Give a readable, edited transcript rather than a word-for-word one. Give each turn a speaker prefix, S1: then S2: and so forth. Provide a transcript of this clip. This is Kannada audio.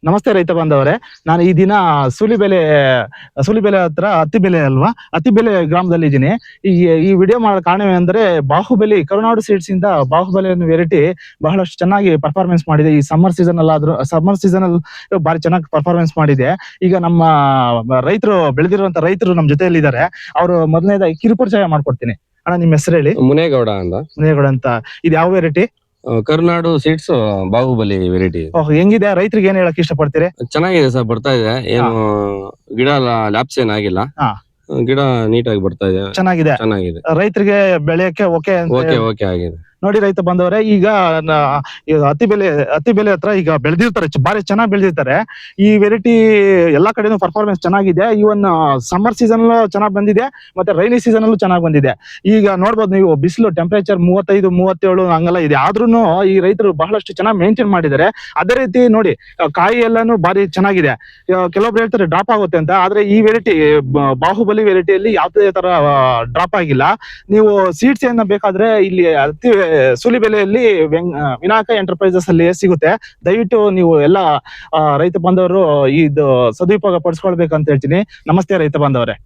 S1: ನಮಸ್ತೆ ರೈತ ಬಾಂಧವರೇ. ನಾನು ಈ ದಿನ ಸೂಲಿಬೆಲೆ ಹತ್ರ ಅತ್ತಿಬೆಲೆ ಅಲ್ವಾ, ಅತ್ತಿಬೆಲೆ ಗ್ರಾಮದಲ್ಲಿ ಇದ್ದೀನಿ. ಈ ಈ ವಿಡಿಯೋ ಮಾಡೋ ಕಾರಣವೇನೆಂದರೆ, ಬಾಹುಬಲಿ ಕರುನಾಡು ಸೀಡ್ಸ್ ಇಂದ ಬಾಹುಬಲಿ ಅನ್ನೋ ವೆರೈಟಿ ಬಹಳಷ್ಟು ಚೆನ್ನಾಗಿ ಪರ್ಫಾರ್ಮೆನ್ಸ್ ಮಾಡಿದೆ. ಈ ಸಮ್ಮರ್ ಸೀಸನ್ ಅಲ್ಲಿ ಬಾರಿ ಚೆನ್ನಾಗಿ ಪರ್ಫಾರ್ಮೆನ್ಸ್ ಮಾಡಿದೆ. ಈಗ ನಮ್ಮ ಬೆಳೆದಿರುವಂತ ರೈತರು ನಮ್ಮ ಜೊತೆಯಲ್ಲಿ ಇದ್ದಾರೆ. ಅವರು ಮೊದಲನೇದಾಗಿ ಕಿರುಪರಿಚಯ ಮಾಡ್ಕೊಡ್ತೀನಿ. ಅಣ್ಣ, ನಿಮ್ಮ ಹೆಸರು ಹೇಳಿ.
S2: ಮುನೇಗೌಡ ಅಂತ.
S1: ಮುನೇಗೌಡ ಅಂತ. ಇದು ಯಾವ ವೆರೈಟಿ?
S2: ಕರುನಾಡು ಸೀಡ್ಸ್ ಬಾಹುಬಲಿ ವೆರೈಟಿ.
S1: ಹೆಂಗಿದೆ? ರೈತರಿಗೆ ಏನ್ ಹೇಳಕ್ ಇಷ್ಟಪಡ್ತೀರಿ?
S2: ಚೆನ್ನಾಗಿದೆ ಸರ್, ಬರ್ತಾ ಇದೆ. ಏನು ಗಿಡ ಲ್ಯಾಪ್ಸ್ ಏನಾಗಿಲ್ಲ, ಗಿಡ ನೀಟಾಗಿ ಬರ್ತಾ ಇದೆ, ಚೆನ್ನಾಗಿದೆ.
S1: ರೈತರಿಗೆ ಬೆಳೆಯಕ್ಕೆ ಓಕೆ
S2: ಆಗಿದೆ.
S1: ನೋಡಿ ರೈತ ಬಂದವರೇ, ಈಗ ಅತ್ತಿಬೆಲೆ ಹತ್ರ ಈಗ ಬೆಳೆದಿರ್ತಾರೆ, ಬಾರಿ ಚೆನ್ನಾಗಿ ಬೆಳೆದಿರ್ತಾರೆ. ಈ ವೆರೈಟಿ ಎಲ್ಲಾ ಕಡೆನೂ ಪರ್ಫಾರ್ಮೆನ್ಸ್ ಚೆನ್ನಾಗಿದೆ. ಇವನ್ ಸಮ್ಮರ್ ಸೀಸನ್ ಚೆನ್ನಾಗಿ ಬಂದಿದೆ, ಮತ್ತೆ ರೈನಿ ಸೀಸನ್ ಅಲ್ಲೂ ಚೆನ್ನಾಗಿ ಬಂದಿದೆ. ಈಗ ನೋಡ್ಬೋದು ನೀವು, ಬಿಸಿಲು ಟೆಂಪರೇಚರ್ 35-37 ಹಂಗೆಲ್ಲ ಇದೆ. ಆದ್ರೂ ಈ ರೈತರು ಬಹಳಷ್ಟು ಚೆನ್ನಾಗಿ ಮೇಂಟೈನ್ ಮಾಡಿದ್ದಾರೆ. ಅದೇ ರೀತಿ ನೋಡಿ, ಕಾಯಿ ಎಲ್ಲಾನು ಬಾರಿ ಚೆನ್ನಾಗಿದೆ. ಕೆಲವೊಬ್ರು ಹೇಳ್ತಾರೆ ಡ್ರಾಪ್ ಆಗುತ್ತೆ ಅಂತ, ಆದ್ರೆ ಈ ವೆರೈಟಿ ಬಾಹುಬಲಿ ವೆರೈಟಿಯಲ್ಲಿ ಯಾವುದೇ ತರ ಡ್ರಾಪ್ ಆಗಿಲ್ಲ. ನೀವು ಸೀಡ್ಸ್ ಏನ ಬೇಕಾದ್ರೆ ಇಲ್ಲಿ ಸೂಲಿಬೆಲೆಯಲ್ಲಿ ವಿನಾಯಕ ಎಂಟರ್ಪ್ರೈಸಸ್ ಅಲ್ಲಿ ಸಿಗುತ್ತೆ. ದಯವಿಟ್ಟು ನೀವು ಎಲ್ಲ ರೈತ ಬಾಂಧವರು ಇದು ಸದುಪಯೋಗ ಪಡಿಸ್ಕೊಳ್ಬೇಕಂತ ಹೇಳ್ತೀನಿ. ನಮಸ್ತೆ ರೈತ ಬಾಂಧವರೇ.